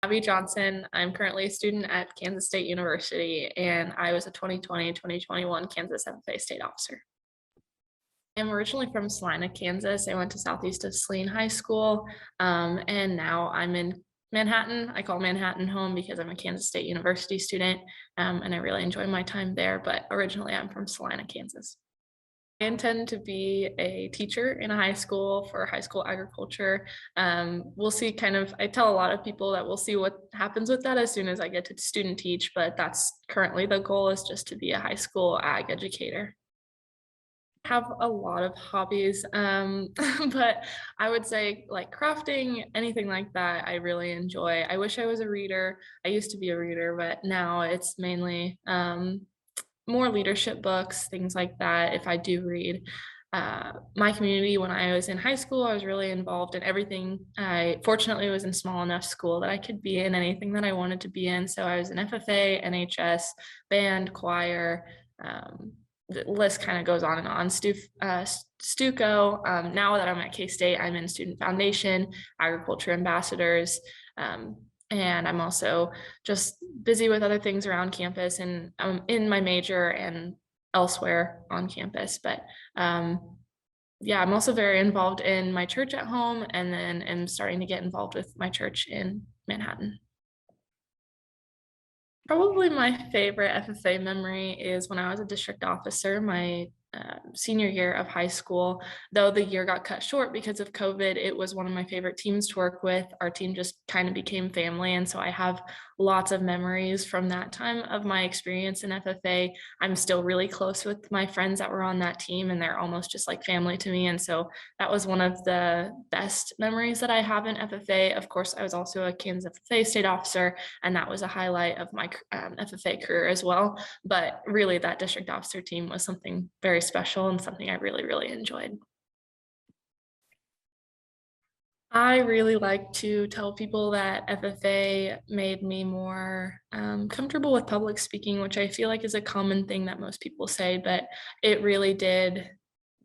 Abby Johnson. I'm currently a student at Kansas State University, and I was a 2020-2021 Kansas FFA State Officer. I'm originally from Salina, Kansas. I went to Southeast of Saline High School, and now I'm in Manhattan. I call Manhattan home because I'm a Kansas State University student, and I really enjoy my time there, but originally I'm from Salina, Kansas. I intend to be a teacher in a high school for high school agriculture. We'll see I tell a lot of people that we'll see what happens with that as soon as I get to student teach, but that's currently the goal, is just to be a high school ag educator. I have a lot of hobbies, but I would say like crafting, anything like that, I really enjoy. I wish I was a reader. I used to be a reader, but now it's mainly more leadership books, things like that, if I do read. My community, when I was in high school, I was really involved in everything. I fortunately was in small enough school that I could be in anything that I wanted to be in. So I was in FFA, NHS, band, choir. The list kind of goes on and on. Stuco. Now that I'm at K-State, I'm in Student Foundation, Agriculture Ambassadors, and I'm also just busy with other things around campus and in my major and elsewhere on campus. But yeah, I'm also very involved in my church at home, and then am starting to get involved with my church in Manhattan. Probably my favorite FFA memory is when I was a district officer, my senior year of high school. Though the year got cut short because of COVID, it was one of my favorite teams to work with. Our team just kind of became family, and so I have lots of memories from that time of my experience in FFA. I'm still really close with my friends that were on that team, and they're almost just like family to me, and so that was one of the best memories that I have in FFA. Of course, I was also a Kansas FFA state officer, and that was a highlight of my FFA career as well. But really, that district officer team was something very special and something I really, really enjoyed. I really like to tell people that FFA made me more comfortable with public speaking, which I feel like is a common thing that most people say, but it really did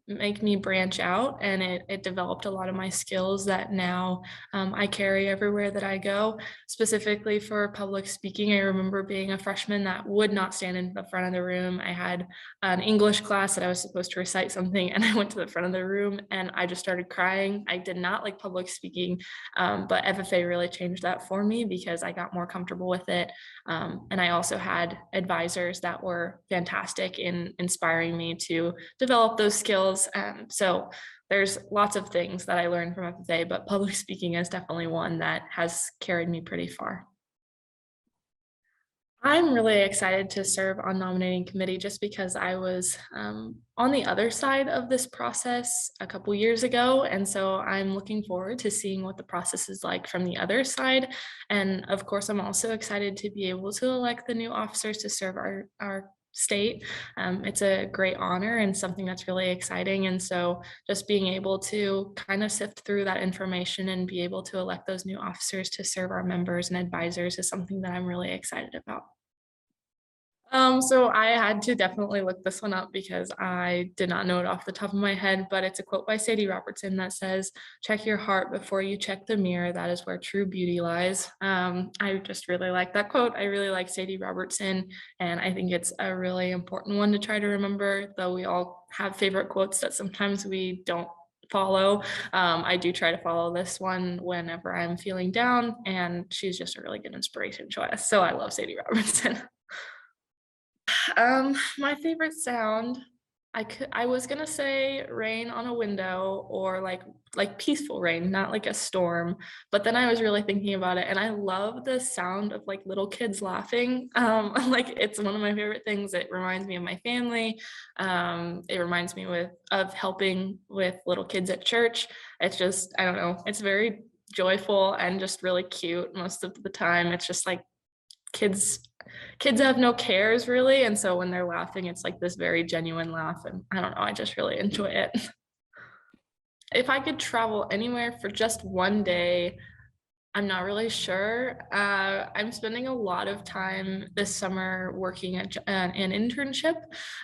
make me branch out, and it developed a lot of my skills that now I carry everywhere that I go. Specifically for public speaking, I remember being a freshman that would not stand in the front of the room. I had an English class that I was supposed to recite something, and I went to the front of the room and I just started crying. I did not like public speaking, but FFA really changed that for me because I got more comfortable with it. And I also had advisors that were fantastic in inspiring me to develop those skills. So there's lots of things that I learned from FFA, but public speaking is definitely one that has carried me pretty far. I'm really excited to serve on nominating committee just because I was on the other side of this process a couple years ago. And so I'm looking forward to seeing what the process is like from the other side. And of course, I'm also excited to be able to elect the new officers to serve our state. It's a great honor and something that's really exciting. And so just being able to kind of sift through that information and be able to elect those new officers to serve our members and advisors is something that I'm really excited about. So I had to definitely look this one up because I did not know it off the top of my head, but it's a quote by Sadie Robertson that says, "Check your heart before you check the mirror. That is where true beauty lies." I just really like that quote. I really like Sadie Robertson, and I think it's a really important one to try to remember, though we all have favorite quotes that sometimes we don't follow. I do try to follow this one whenever I'm feeling down, and she's just a really good inspiration to us. So I love Sadie Robertson. My favorite sound, I was gonna say rain on a window or like peaceful rain, not like a storm. But then I was really thinking about it, and I love the sound of like little kids laughing. Like it's one of my favorite things. It reminds me of my family. It reminds me of helping with little kids at church. It's just, I don't know, it's very joyful and just really cute most of the time. It's just like kids kids have no cares really, and so when they're laughing it's like this very genuine laugh, and I don't know, I just really enjoy it. If I could travel anywhere for just one day, I'm not really sure. I'm spending a lot of time this summer working at an internship.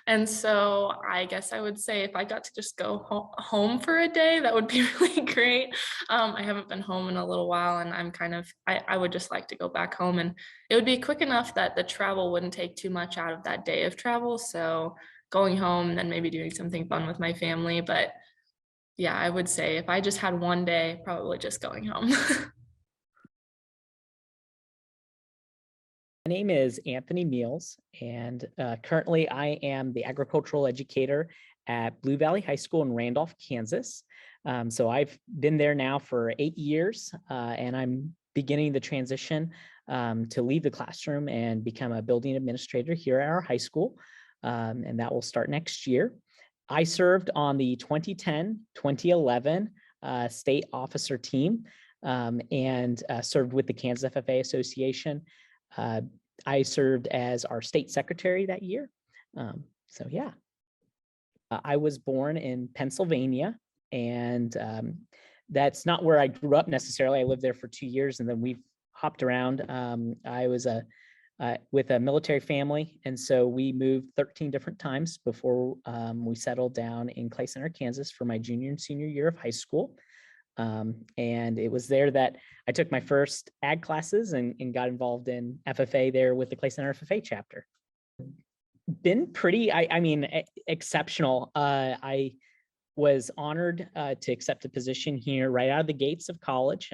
And so I guess I would say if I got to just go home for a day, that would be really great. I haven't been home in a little while and I would just like to go back home, and it would be quick enough that the travel wouldn't take too much out of that day of travel. So going home and then maybe doing something fun with my family. But yeah, I would say if I just had one day, probably just going home. My name is Anthony Meals, and currently I am the agricultural educator at Blue Valley High School in Randolph, Kansas. So I've been there now for 8 years, and I'm beginning the transition to leave the classroom and become a building administrator here at our high school, and that will start next year. I served on the 2010-2011 state officer team, and served with the Kansas FFA Association. I served as our state secretary that year. So yeah, I was born in Pennsylvania, and that's not where I grew up necessarily. I lived there for 2 years, and then we've hopped around. I was with a military family, and so we moved 13 different times before we settled down in Clay Center, Kansas for my junior and senior year of high school. And it was there that I took my first ag classes and got involved in FFA there with the Clay Center FFA chapter. Been pretty, I mean, exceptional. I was honored to accept a position here right out of the gates of college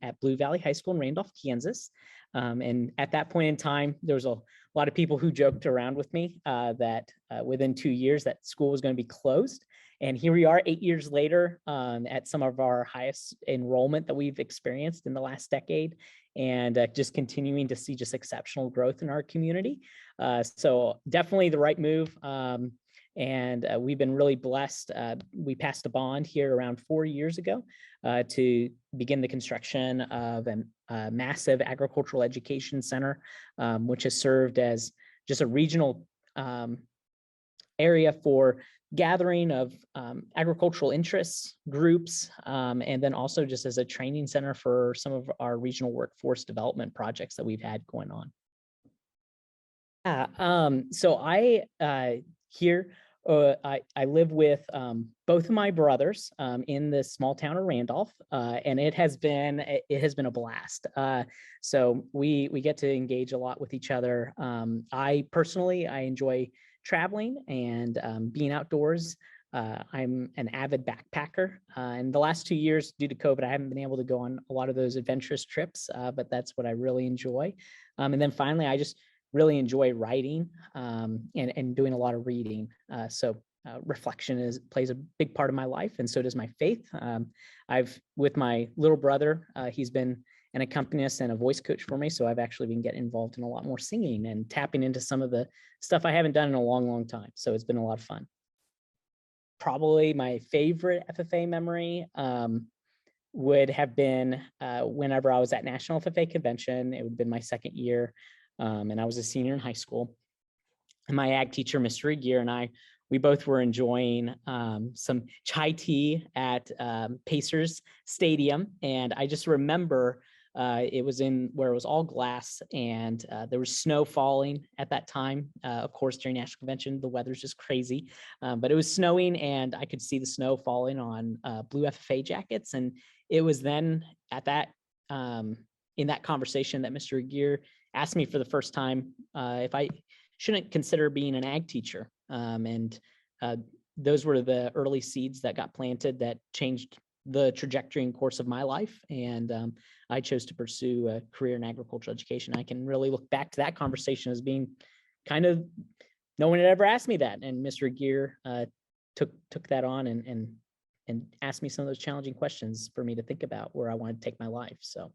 at Blue Valley High School in Randolph, Kansas. And at that point in time, there was a lot of people who joked around with me that within 2 years that school was going to be closed. And here we are 8 years later at some of our highest enrollment that we've experienced in the last decade, and just continuing to see just exceptional growth in our community. So definitely the right move. And we've been really blessed. We passed a bond here around 4 years ago to begin the construction of a massive agricultural education center, which has served as just a regional area for gathering of agricultural interests, groups, and then also just as a training center for some of our regional workforce development projects that we've had going on. Yeah, so I here, I live with both of my brothers in this small town of Randolph, and it has been a blast. So we get to engage a lot with each other. I personally enjoy traveling and being outdoors. I'm an avid backpacker. In the last 2 years, due to COVID, I haven't been able to go on a lot of those adventurous trips, but that's what I really enjoy. And then finally, I just really enjoy writing and doing a lot of reading. So reflection plays a big part of my life, and so does my faith. With my little brother, he's been an accompanist and a voice coach for me. So I've actually been getting involved in a lot more singing and tapping into some of the stuff I haven't done in a long, long time. So it's been a lot of fun. Probably my favorite FFA memory would have been whenever I was at National FFA Convention. It would have been my second year, and I was a senior in high school. And my ag teacher, Mr. Aguirre, and we both were enjoying some chai tea at Pacers Stadium. And I just remember it was in where it was all glass, and there was snow falling at that time. Of course, during National Convention, the weather's just crazy, but it was snowing, and I could see the snow falling on blue FFA jackets. And it was then at that in that conversation that Mr. Aguirre asked me for the first time if I shouldn't consider being an ag teacher. And those were the early seeds that got planted that changed the trajectory and course of my life. And I chose to pursue a career in agricultural education. I can really look back to that conversation as being kind of, no one had ever asked me that. And Mr. Aguirre took that on and asked me some of those challenging questions for me to think about where I wanted to take my life. So.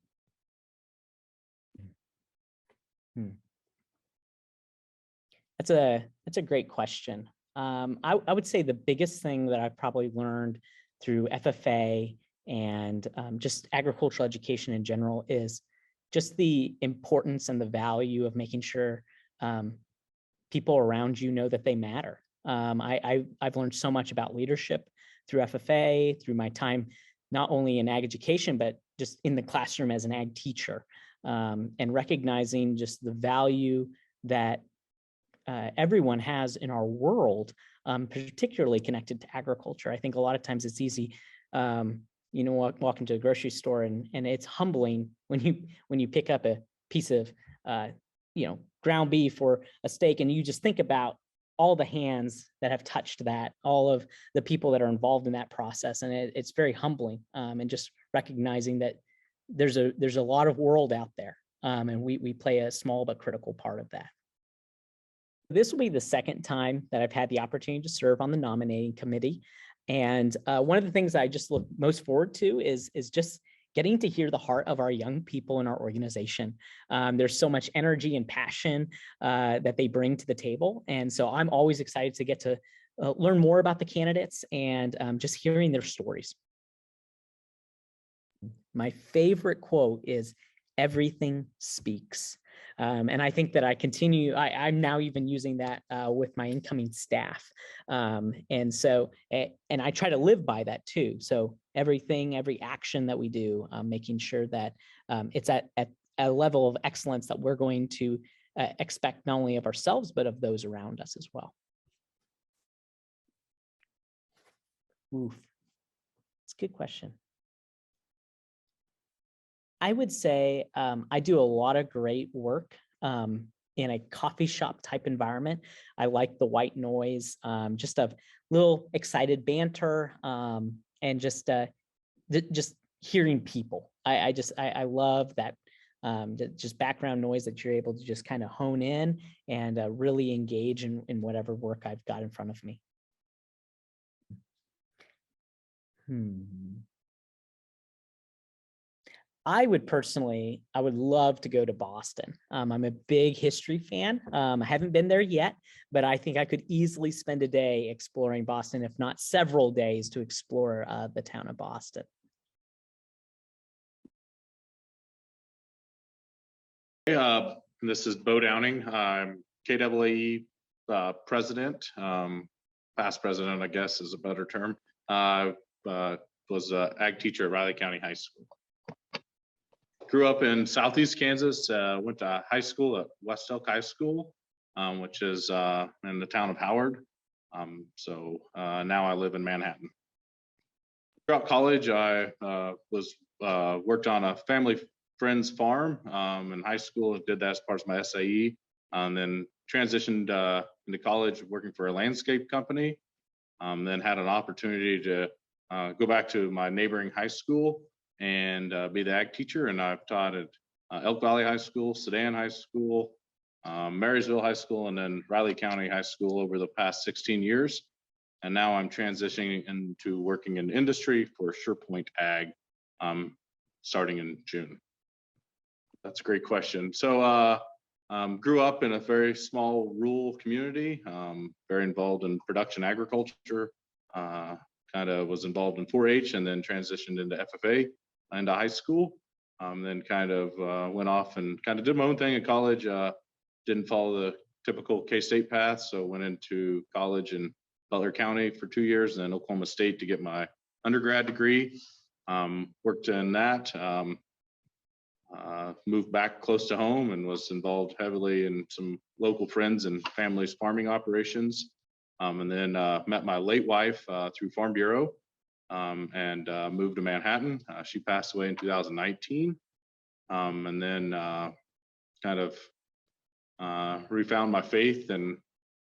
That's a great question. I would say the biggest thing that I've probably learned through FFA and just agricultural education in general is just the importance and the value of making sure people around you know that they matter. I've learned so much about leadership through FFA, through my time not only in ag education, but just in the classroom as an ag teacher, and recognizing just the value that everyone has in our world, particularly connected to agriculture. I think a lot of times it's easy, walk into a grocery store and it's humbling when you pick up a piece of ground beef or a steak, and you just think about all the hands that have touched that, all of the people that are involved in that process, and it's very humbling. And just recognizing that there's a lot of world out there, and we play a small but critical part of that. This will be the second time that I've had the opportunity to serve on the nominating committee. And one of the things I just look most forward to is just getting to hear the heart of our young people in our organization. There's so much energy and passion that they bring to the table. And so I'm always excited to get to learn more about the candidates and just hearing their stories. My favorite quote is, "Everything speaks." And I think that I'm now even using that with my incoming staff. And I try to live by that too. So every action that we do, making sure that it's at a level of excellence that we're going to expect not only of ourselves, but of those around us as well. Oof, it's a good question. I would say I do a lot of great work in a coffee shop type environment. I like the white noise, just of little excited banter, and just hearing people. I love that just background noise that you're able to just kind of hone in and really engage in whatever work I've got in front of me. I would love to go to Boston. I'm a big history fan. I haven't been there yet, but I think I could easily spend a day exploring Boston, if not several days to explore the town of Boston. This is Bo Downing. I'm KAAE president, past president, I guess is a better term. Was an ag teacher at Riley County High School. Grew up in Southeast Kansas, went to high school at West Elk High School, which is in the town of Howard. Now I live in Manhattan. Throughout college, I worked on a family friend's farm in high school. Did that as part of my SAE, then transitioned into college working for a landscape company. Then had an opportunity to go back to my neighboring high school and be the ag teacher. And I've taught at Elk Valley High School, Sedan High School, Marysville High School, and then Riley County High School over the past 16 years. And now I'm transitioning into working in industry for SurePoint Ag, starting in June. That's a great question. So grew up in a very small rural community, very involved in production agriculture, kind of was involved in 4-H and then transitioned into FFA into high school. Then kind of went off and kind of did my own thing in college. Didn't follow the typical K-State path, so went into college in Butler County for 2 years, and then Oklahoma State to get my undergrad degree. Worked in that. Moved back close to home and was involved heavily in some local friends and families' farming operations. And then met my late wife through Farm Bureau and moved to Manhattan. She passed away in 2019. And then kind of refound my faith and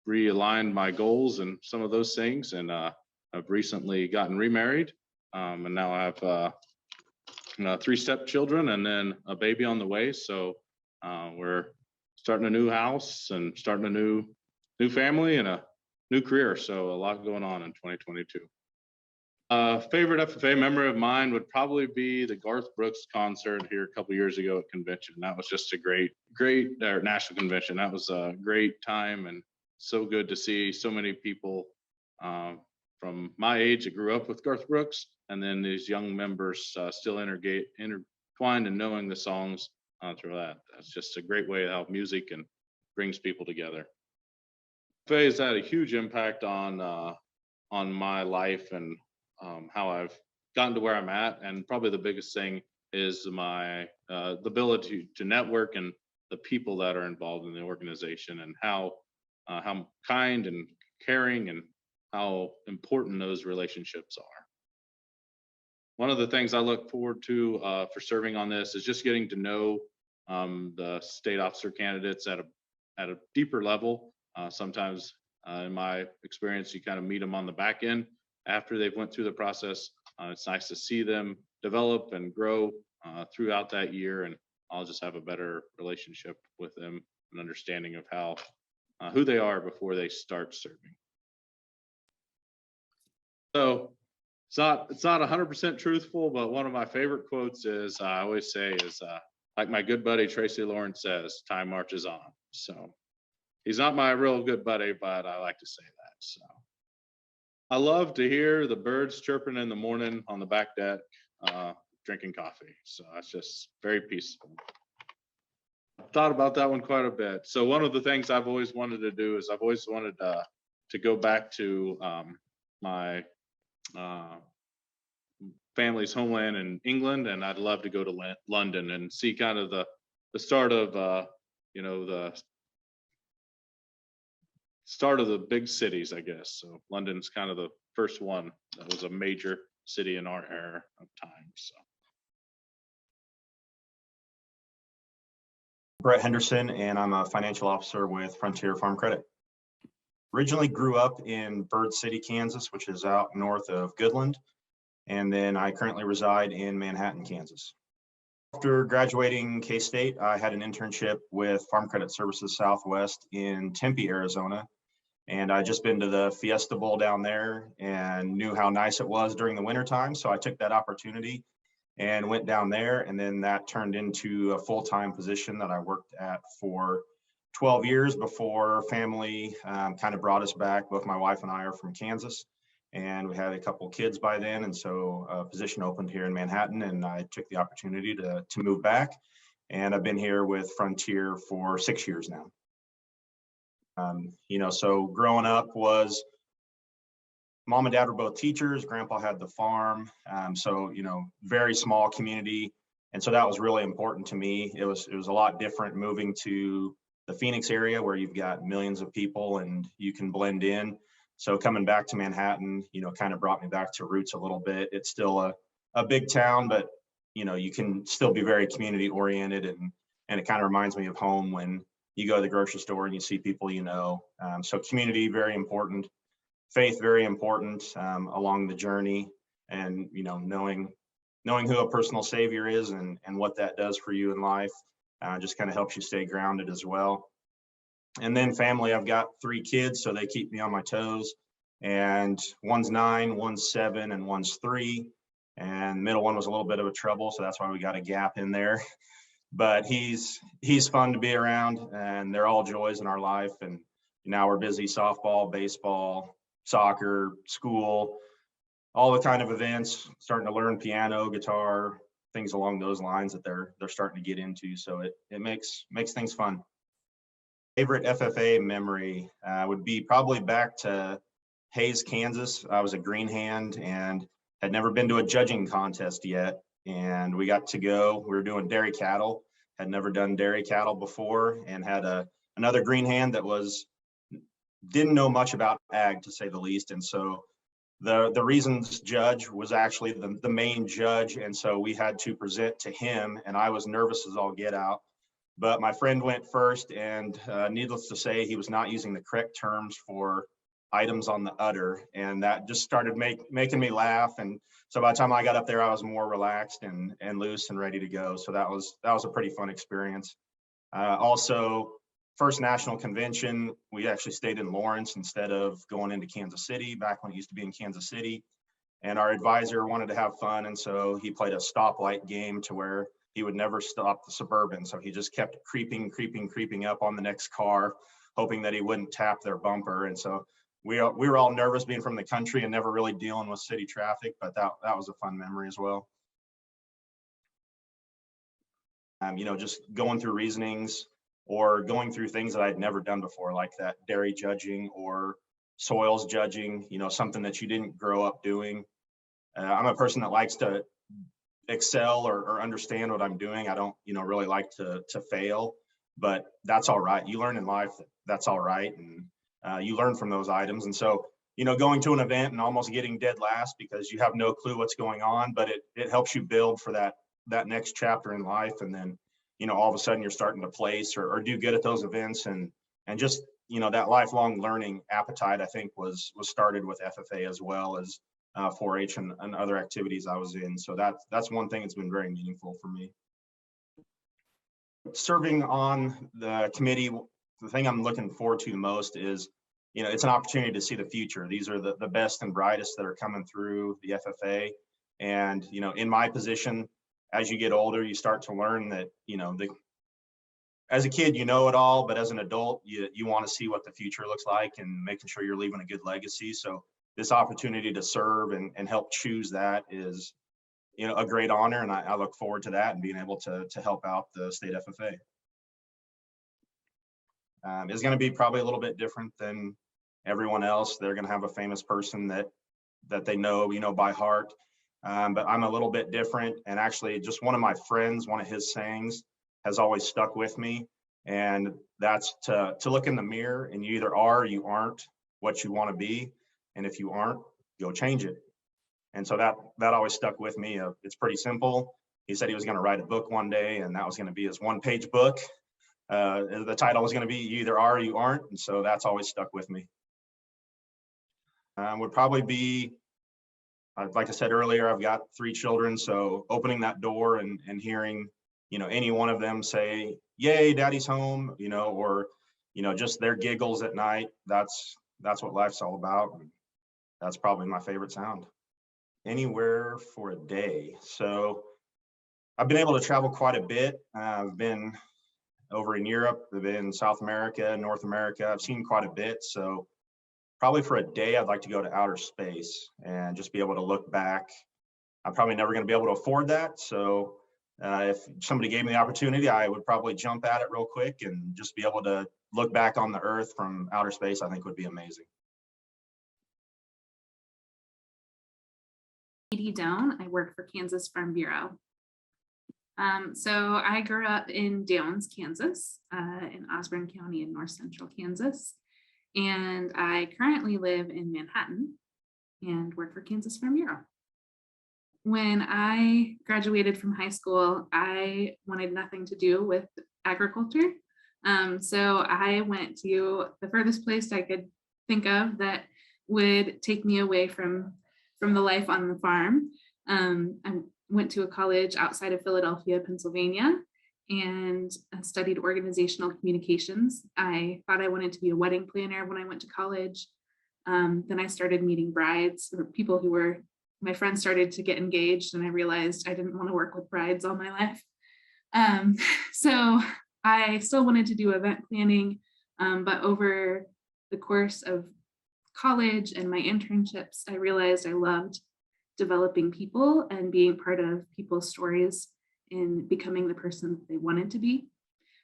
realigned my goals and some of those things. And I've recently gotten remarried. And now I have 3 stepchildren and then a baby on the way. So we're starting a new house and starting a new family and a new career. So a lot going on in 2022. Favorite FFA memory of mine would probably be the Garth Brooks concert here a couple years ago at convention. That was just a great national convention. That was a great time and so good to see so many people from my age that grew up with Garth Brooks, and then these young members still intertwined in knowing the songs through that. That's just a great way how music and brings people together. FFA has had a huge impact on my life and how I've gotten to where I'm at, and probably the biggest thing is my the ability to network and the people that are involved in the organization, and how kind and caring and how important those relationships are. One of the things I look forward to for serving on this is just getting to know the state officer candidates at a deeper level. Sometimes, in my experience, you kind of meet them on the back end after they've went through the process. It's nice to see them develop and grow throughout that year, and I'll just have a better relationship with them, an understanding of how who they are before they start serving. So it's not 100% truthful, but one of my favorite quotes is I always say is like my good buddy Tracy Lawrence says, "Time marches on." So he's not my real good buddy, but I like to say that. So I love to hear the birds chirping in the morning on the back deck, drinking coffee. So that's just very peaceful. I've thought about that one quite a bit. So one of the things I've always wanted to do is I've always wanted to go back to my family's homeland in England, and I'd love to go to London and see kind of the start of you know, the start of the big cities, I guess. So London's kind of the first one that was a major city in our era of time. So Brett Henderson, and I'm a financial officer with Frontier Farm Credit. Originally grew up in Bird City, Kansas, which is out north of Goodland. And then I currently reside in Manhattan, Kansas. After graduating K-State, I had an internship with Farm Credit Services Southwest in Tempe, Arizona. And I just been to the Fiesta Bowl down there and knew how nice it was during the wintertime. So I took that opportunity and went down there. And then that turned into a full-time position that I worked at for 12 years before family kind of brought us back. Both my wife and I are from Kansas, and we had a couple kids by then. And so a position opened here in Manhattan, and I took the opportunity to move back. And I've been here with Frontier for 6 years now. You know, so growing up was mom and dad were both teachers. Grandpa had the farm. So, you know, very small community. And so that was really important to me. It was a lot different moving to the Phoenix area where you've got millions of people and you can blend in. So coming back to Manhattan, you know, kind of brought me back to roots a little bit. It's still a big town, but, you know, you can still be very community oriented, and it kind of reminds me of home when you go to the grocery store and you see people, you know. So community, very important. Faith, very important along the journey, and, you know, knowing who a personal savior is and what that does for you in life just kind of helps you stay grounded as well. And then family, I've got 3 kids, so they keep me on my toes. And one's 9, one's 7, and one's 3. And the middle one was a little bit of a trouble, so that's why we got a gap in there. But he's fun to be around, and they're all joys in our life. And now we're busy softball, baseball, soccer, school, all the kind of events, starting to learn piano, guitar, things along those lines that they're starting to get into. So it makes things fun. Favorite FFA memory would be probably back to Hays, Kansas. I was a green hand and had never been to a judging contest yet. And we got to go, we were doing dairy cattle, had never done dairy cattle before, and had another green hand that didn't know much about ag, to say the least. And so the reasons judge was actually the main judge. And so we had to present to him, and I was nervous as all get out. But my friend went first, and needless to say, he was not using the correct terms for items on the udder. And that just started making me laugh. And so by the time I got up there, I was more relaxed and loose and ready to go. So that was a pretty fun experience. Also, first national convention, we actually stayed in Lawrence instead of going into Kansas City, back when it used to be in Kansas City. And our advisor wanted to have fun, and so he played a stoplight game to where he would never stop the Suburban. So he just kept creeping up on the next car, hoping that he wouldn't tap their bumper. And so we were all nervous being from the country and never really dealing with city traffic, but that was a fun memory as well. You know, just going through reasonings or going through things that I'd never done before, like that dairy judging or soils judging, you know, something that you didn't grow up doing. I'm a person that likes to excel or understand what I'm doing. I don't, really like to fail, but that's all right. You learn in life that's all right. And you learn from those items. And so, going to an event and almost getting dead last because you have no clue what's going on, but it helps you build for that next chapter in life. And then, all of a sudden you're starting to place or do good at those events, and just, that lifelong learning appetite, I think was started with FFA as well as 4-H and other activities I was in. So that's one thing that's been very meaningful for me. Serving on the committee, the thing I'm looking forward to the most is, it's an opportunity to see the future. These are the best and brightest that are coming through the FFA. And, in my position, as you get older, you start to learn that, as a kid, you know it all, but as an adult, you want to see what the future looks like and making sure you're leaving a good legacy. So this opportunity to serve and help choose that is, a great honor. And I look forward to that and being able to help out the state FFA. It's going to be probably a little bit different than everyone else. They're going to have a famous person that they know, by heart. But I'm a little bit different. And actually just one of my friends, one of his sayings has always stuck with me. And that's to look in the mirror, and you either are or you aren't what you want to be. And if you aren't, go change it. And so that always stuck with me. It's pretty simple. He said he was going to write a book one day, and that was going to be his one-page book. The title was going to be "You Either Are or You Aren't," and so that's always stuck with me. Would probably be, like I said earlier, I've got 3 children, so opening that door and hearing, any one of them say, "Yay, Daddy's home," or just their giggles at night. That's what life's all about. And that's probably my favorite sound. Anywhere for a day. So I've been able to travel quite a bit. I've been over in Europe, I've been in South America, North America. I've seen quite a bit. So probably for a day, I'd like to go to outer space and just be able to look back. I'm probably never going to be able to afford that. So if somebody gave me the opportunity, I would probably jump at it real quick and just be able to look back on the Earth from outer space. I think would be amazing. Down. I work for Kansas Farm Bureau. So I grew up in Downs, Kansas, in Osborne County in north central Kansas. And I currently live in Manhattan and work for Kansas Farm Bureau. When I graduated from high school, I wanted nothing to do with agriculture. So I went to the furthest place I could think of that would take me away from the life on the farm. I went to a college outside of Philadelphia, Pennsylvania, and studied organizational communications. I thought I wanted to be a wedding planner when I went to college. Then I started meeting brides, or people who were, my friends started to get engaged, and I realized I didn't want to work with brides all my life. So I still wanted to do event planning, but over the course of college and my internships, I realized I loved developing people and being part of people's stories in becoming the person that they wanted to be.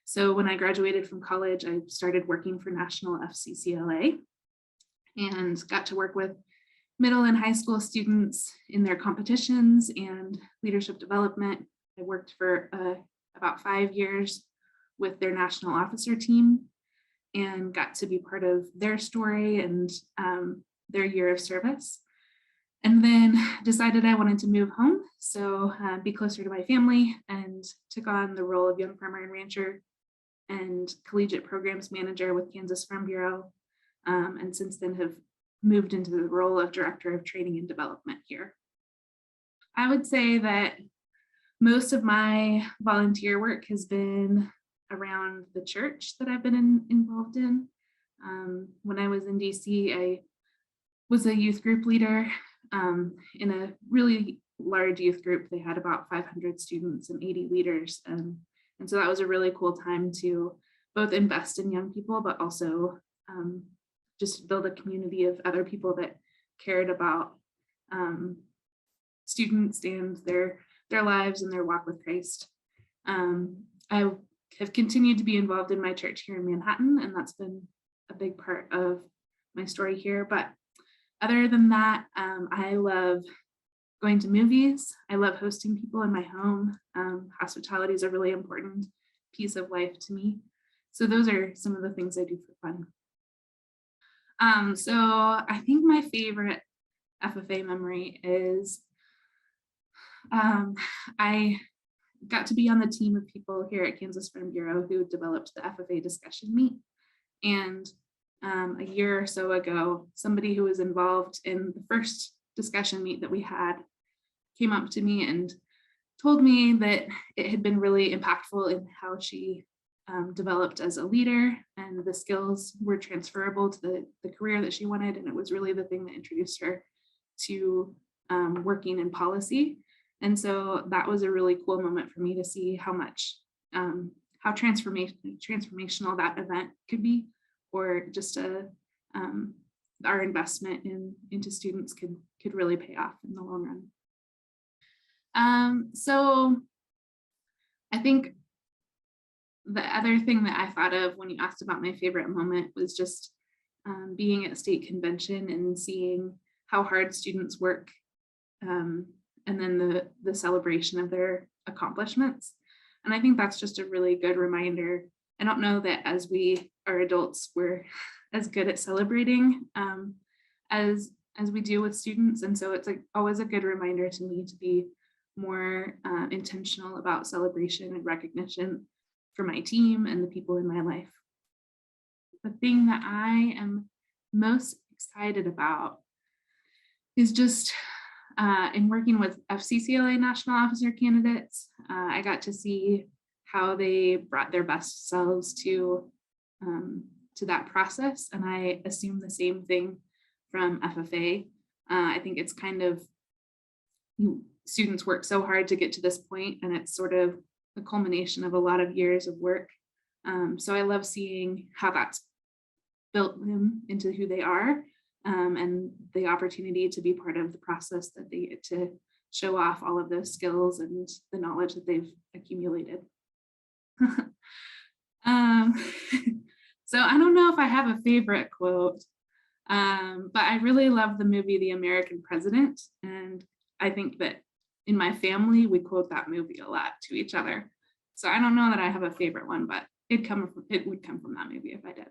So when I graduated from college, I started working for National FCCLA and got to work with middle and high school students in their competitions and leadership development. I worked for about 5 years with their national officer team and got to be part of their story and their year of service. And then decided I wanted to move home, so be closer to my family, and took on the role of young farmer and rancher and collegiate programs manager with Kansas Farm Bureau. And since then have moved into the role of director of training and development here. I would say that most of my volunteer work has been around the church that I've been involved in. When I was in DC, I was a youth group leader in a really large youth group. They had about 500 students and 80 leaders. And so that was a really cool time to both invest in young people, but also just build a community of other people that cared about students and their lives and their walk with Christ. I have continued to be involved in my church here in Manhattan, and that's been a big part of my story here. But other than that, I love going to movies. I love hosting people in my home. Hospitality is a really important piece of life to me. So those are some of the things I do for fun. So I think my favorite FFA memory is I got to be on the team of people here at Kansas Farm Bureau who developed the FFA discussion meet. And a year or so ago, somebody who was involved in the first discussion meet that we had came up to me and told me that it had been really impactful in how she developed as a leader, and the skills were transferable to the career that she wanted. And it was really the thing that introduced her to working in policy. And so that was a really cool moment for me to see how much, how transformational that event could be, or just our investment into students could really pay off in the long run. So I think the other thing that I thought of when you asked about my favorite moment was just being at state convention and seeing how hard students work, and then the celebration of their accomplishments. And I think that's just a really good reminder. I don't know that as we are adults, we're as good at celebrating as we do with students. And so it's like always a good reminder to me to be more intentional about celebration and recognition for my team and the people in my life. The thing that I am most excited about is just in working with FCCLA National Officer candidates, I got to see how they brought their best selves to that process. And I assume the same thing from FFA. I think it's kind of, students work so hard to get to this point, and it's sort of the culmination of a lot of years of work. So I love seeing how that's built them into who they are, and the opportunity to be part of the process that they get to show off all of those skills and the knowledge that they've accumulated. So I don't know if I have a favorite quote, but I really love the movie The American President. And I think that in my family, we quote that movie a lot to each other. So I don't know that I have a favorite one, but it would come from that movie if I did.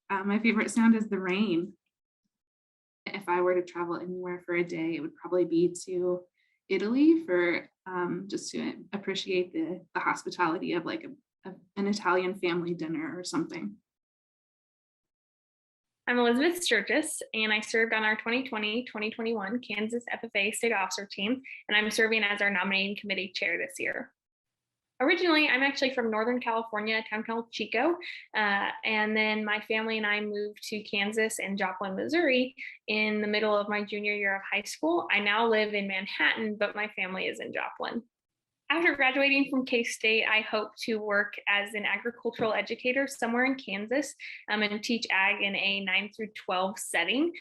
My favorite sound is the rain. If I were to travel anywhere for a day, it would probably be to Italy for just to appreciate the hospitality of like an Italian family dinner or something. I'm Elizabeth Sturgis, and I served on our 2020-2021 Kansas FFA State Officer team, and I'm serving as our nominating committee chair this year. Originally, I'm actually from Northern California, a town called Chico, and then my family and I moved to Kansas and Joplin, Missouri in the middle of my junior year of high school. I now live in Manhattan, but my family is in Joplin. After graduating from K-State, I hope to work as an agricultural educator somewhere in Kansas and teach ag in a 9 through 12 setting.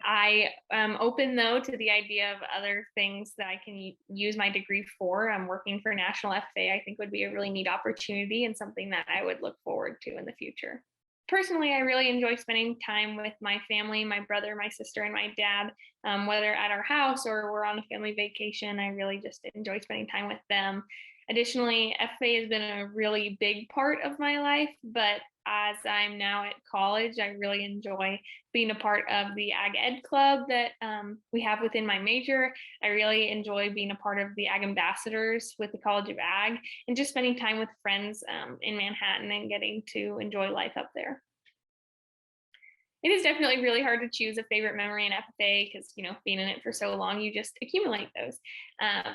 I am open, though, to the idea of other things that I can use my degree for. I'm working for National FFA. I think would be a really neat opportunity and something that I would look forward to in the future. Personally, I really enjoy spending time with my family, my brother, my sister, and my dad, whether at our house or we're on a family vacation. I really just enjoy spending time with them. Additionally, FFA has been a really big part of my life, but as I'm now at college, I really enjoy being a part of the Ag Ed Club that we have within my major. I really enjoy being a part of the Ag Ambassadors with the College of Ag and just spending time with friends in Manhattan and getting to enjoy life up there. It is definitely really hard to choose a favorite memory in FFA because, being in it for so long, you just accumulate those.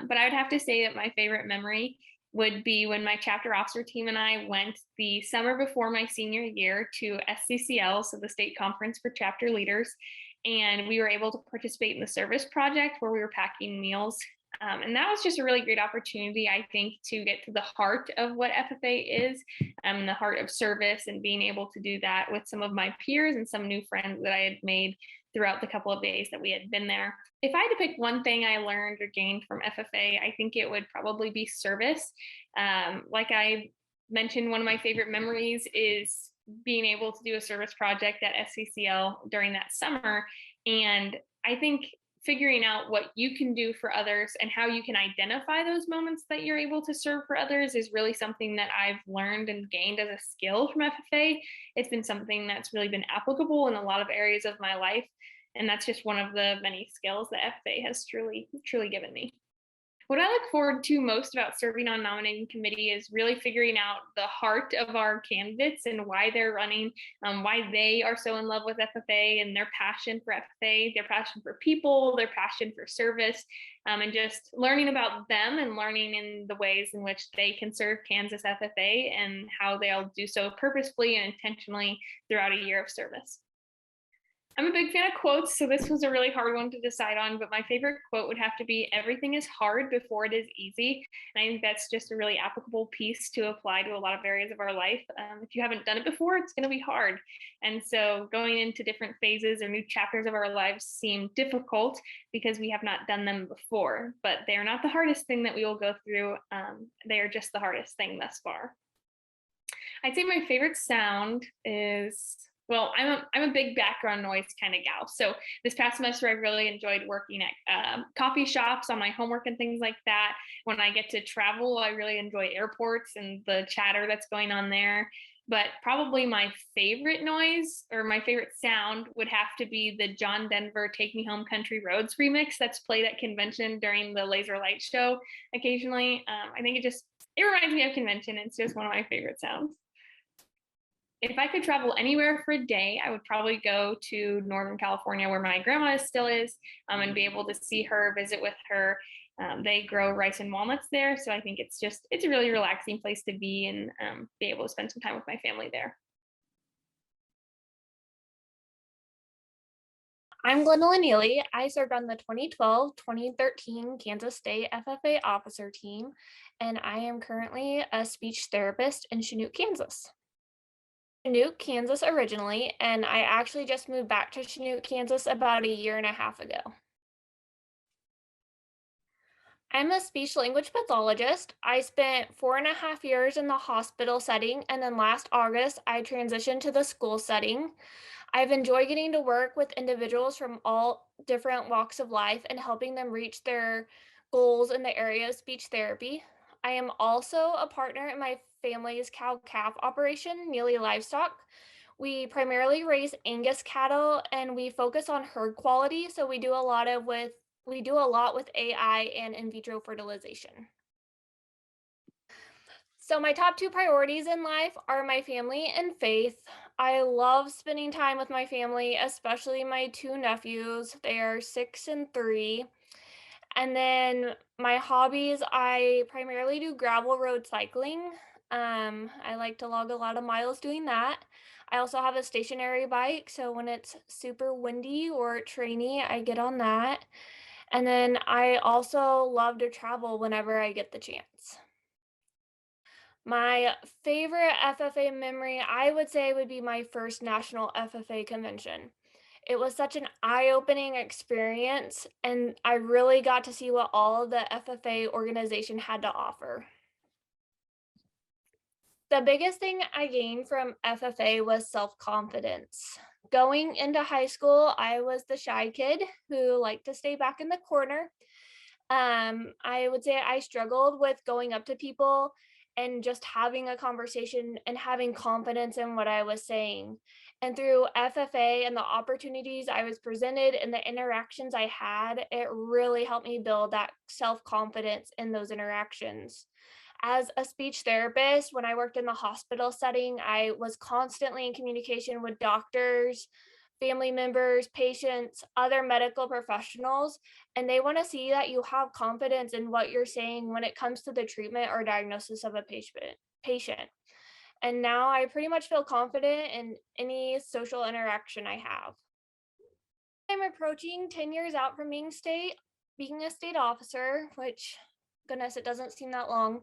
But I would have to say that my favorite memory would be when my chapter officer team and I went the summer before my senior year to SCCL, so the State Conference for Chapter Leaders, and we were able to participate in the service project where we were packing meals. And that was just a really great opportunity, I think, to get to the heart of what FFA is, the heart of service, and being able to do that with some of my peers and some new friends that I had made throughout the couple of days that we had been there. If I had to pick one thing I learned or gained from FFA, I think it would probably be service. Like I mentioned, one of my favorite memories is being able to do a service project at SCCL during that summer. And I think figuring out what you can do for others and how you can identify those moments that you're able to serve for others is really something that I've learned and gained as a skill from FFA. It's been something that's really been applicable in a lot of areas of my life. And that's just one of the many skills that FFA has truly given me. What I look forward to most about serving on nominating committee is really figuring out the heart of our candidates and why they're running, why they are so in love with FFA and their passion for FFA, their passion for people, their passion for service, and just learning about them and learning in the ways in which they can serve Kansas FFA and how they'll do so purposefully and intentionally throughout a year of service. I'm a big fan of quotes, so this was a really hard one to decide on, but my favorite quote would have to be, "Everything is hard before it is easy." And I think that's just a really applicable piece to apply to a lot of areas of our life. If you haven't done it before, it's going to be hard. And so going into different phases or new chapters of our lives seem difficult because we have not done them before, but they're not the hardest thing that we will go through. They are just the hardest thing thus far. I'd say my favorite sound is, well, I'm a big background noise kind of gal. So this past semester, I really enjoyed working at coffee shops on my homework and things like that. When I get to travel, I really enjoy airports and the chatter that's going on there. But probably my favorite noise or my favorite sound would have to be the John Denver "Take Me Home Country Roads" remix that's played at convention during the laser light show occasionally. I think it reminds me of convention. It's just one of my favorite sounds. If I could travel anywhere for a day, I would probably go to Northern California where my grandma still is, and be able to see her, visit with her. They grow rice and walnuts there. So I think it's a really relaxing place to be and be able to spend some time with my family there. I'm Gwendolyn Neely. I served on the 2012-2013 Kansas State FFA officer team, and I am currently a speech therapist in Chinook, Kansas. Chinook, Kansas originally, and I actually just moved back to Chinook, Kansas about a year and a half ago. I'm a speech language pathologist. I spent 4.5 years in the hospital setting, and then last August, I transitioned to the school setting. I've enjoyed getting to work with individuals from all different walks of life and helping them reach their goals in the area of speech therapy. I am also a partner in my family's cow-calf operation, Neely Livestock. We primarily raise Angus cattle and we focus on herd quality, so we do a lot with AI and in vitro fertilization. So my top 2 priorities in life are my family and faith. I love spending time with my family, especially my 2 nephews. They are 6 and 3. And then my hobbies, I primarily do gravel road cycling. I like to log a lot of miles doing that. I also have a stationary bike, so when it's super windy or trainy, I get on that. And then I also love to travel whenever I get the chance. My favorite FFA memory, I would say, would be my first national FFA convention. It was such an eye-opening experience, and I really got to see what all of the FFA organization had to offer. The biggest thing I gained from FFA was self-confidence. Going into high school, I was the shy kid who liked to stay back in the corner. I would say I struggled with going up to people and just having a conversation and having confidence in what I was saying. And through FFA and the opportunities I was presented and the interactions I had, it really helped me build that self-confidence in those interactions. As a speech therapist, when I worked in the hospital setting, I was constantly in communication with doctors, family members, patients, other medical professionals, and they want to see that you have confidence in what you're saying when it comes to the treatment or diagnosis of a patient. And now I pretty much feel confident in any social interaction I have. I'm approaching 10 years out from being a state officer, which, goodness, it doesn't seem that long.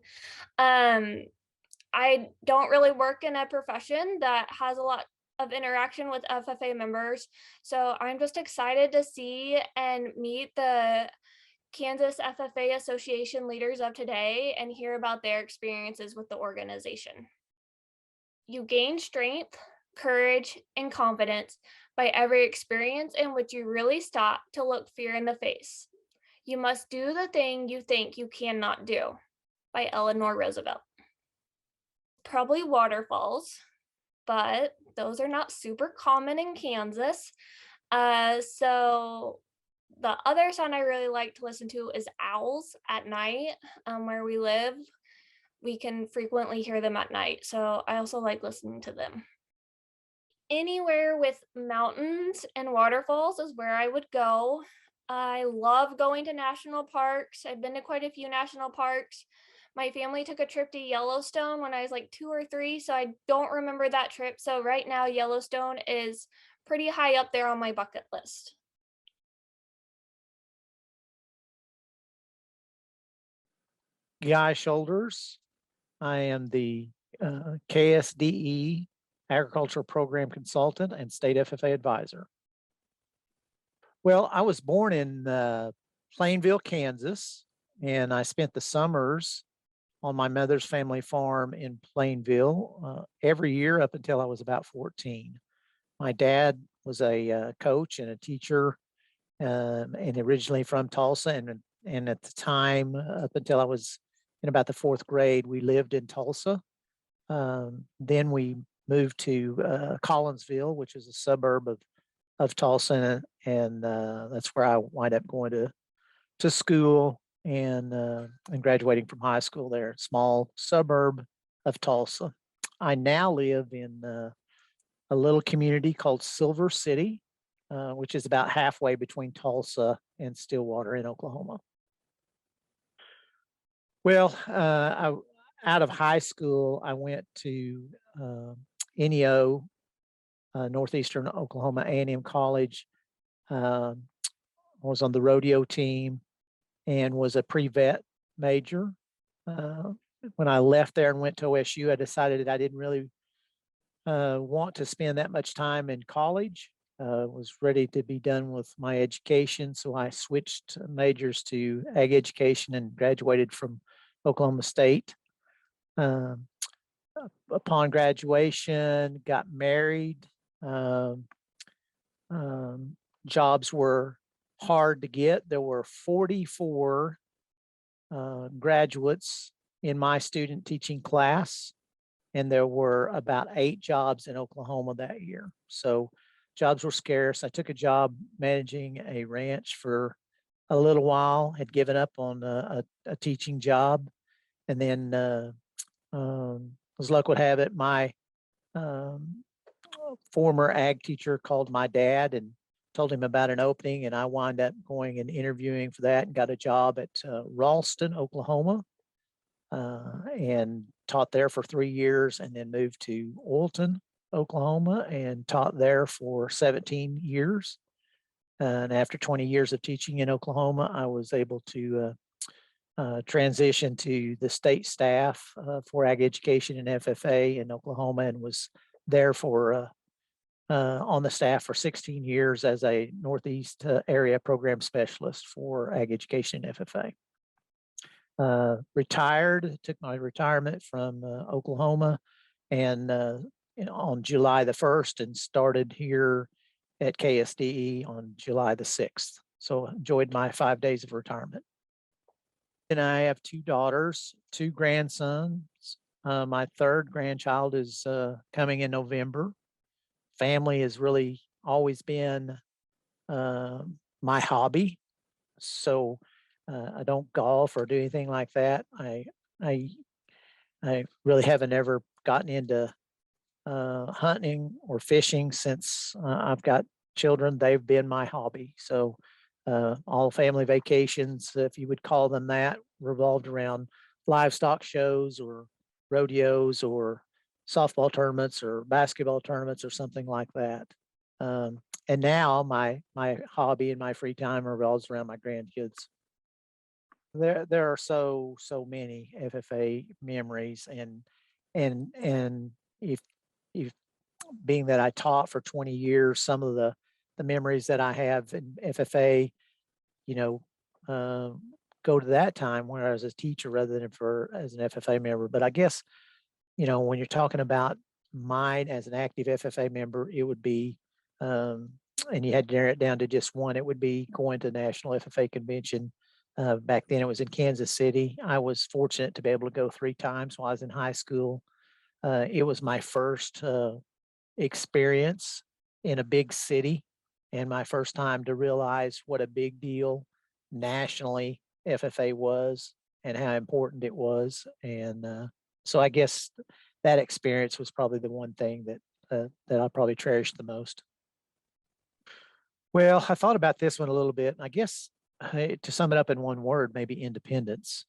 I don't really work in a profession that has a lot of interaction with FFA members. So I'm just excited to see and meet the Kansas FFA Association leaders of today and hear about their experiences with the organization. You gain strength courage, and confidence by every experience in which you really stop to look fear in the face. You must do the thing you think you cannot do by Eleanor Roosevelt. Probably waterfalls, but those are not super common in Kansas. So the other sound I really like to listen to is owls at night. Where we live, we can frequently hear them at night. So I also like listening to them. Anywhere with mountains and waterfalls is where I would go. I love going to national parks. I've been to quite a few national parks. My family took a trip to Yellowstone when I was like 2 or 3, so I don't remember that trip. So right now, Yellowstone is pretty high up there on my bucket list. Guy Shoulders. I am the KSDE Agricultural Program Consultant and State FFA Advisor. Well, I was born in Plainville, Kansas, and I spent the summers on my mother's family farm in Plainville every year up until I was about 14. My dad was a coach and a teacher, and originally from Tulsa. And at the time, up until I was in about the 4th grade, we lived in Tulsa. Then we moved to Collinsville, which is a suburb of Tulsa, and that's where I wind up going to school and graduating from high school there, small suburb of Tulsa. I now live in a little community called Silver City, which is about halfway between Tulsa and Stillwater in Oklahoma. Well, out of high school, I went to NEO, Northeastern Oklahoma A&M College. I was on the rodeo team and was a pre-vet major. When I left there and went to OSU, I decided that I didn't really want to spend that much time in college. Was ready to be done with my education, so I switched majors to ag education and graduated from Oklahoma State. Upon graduation, got married. Jobs were hard to get. There were 44 graduates in my student teaching class, and there were about 8 jobs in Oklahoma that year. So jobs were scarce. I took a job managing a ranch for a little while, had given up on a teaching job. And then as luck would have it, my former ag teacher called my dad and told him about an opening, and I wound up going and interviewing for that and got a job at Ralston, Oklahoma, and taught there for 3 years, and then moved to Oilton, Oklahoma, and taught there for 17 years. And after 20 years of teaching in Oklahoma, I was able to transition to the state staff for ag education and FFA in Oklahoma, and was there for on the staff for 16 years as a Northeast area program specialist for ag education and FFA. Retired, took my retirement from Oklahoma, and on July the 1st, and started here at KSDE on July the 6th. So enjoyed my 5 days of retirement. And I have 2 daughters, 2 grandsons. My 3rd grandchild is coming in November. Family has really always been my hobby. So I don't golf or do anything like that. I really haven't ever gotten into hunting or fishing since I've got children. They've been my hobby. So all family vacations, if you would call them that, revolved around livestock shows or rodeos or softball tournaments or basketball tournaments or something like that. And now my hobby and my free time revolves around my grandkids. There are so many FFA memories, and if being that I taught for 20 years, some of the memories that I have in FFA, go to that time when I was a teacher rather than as an FFA member. But I guess, when you're talking about mine as an active FFA member, it would be, and you had to narrow it down to just one, it would be going to National FFA Convention. Back then it was in Kansas City. I was fortunate to be able to go 3 times while I was in high school. It was my first experience in a big city and my first time to realize what a big deal nationally FFA was and how important it was. And so I guess that experience was probably the one thing that I probably cherished the most. Well, I thought about this one a little bit. I guess to sum it up in one word, maybe independence.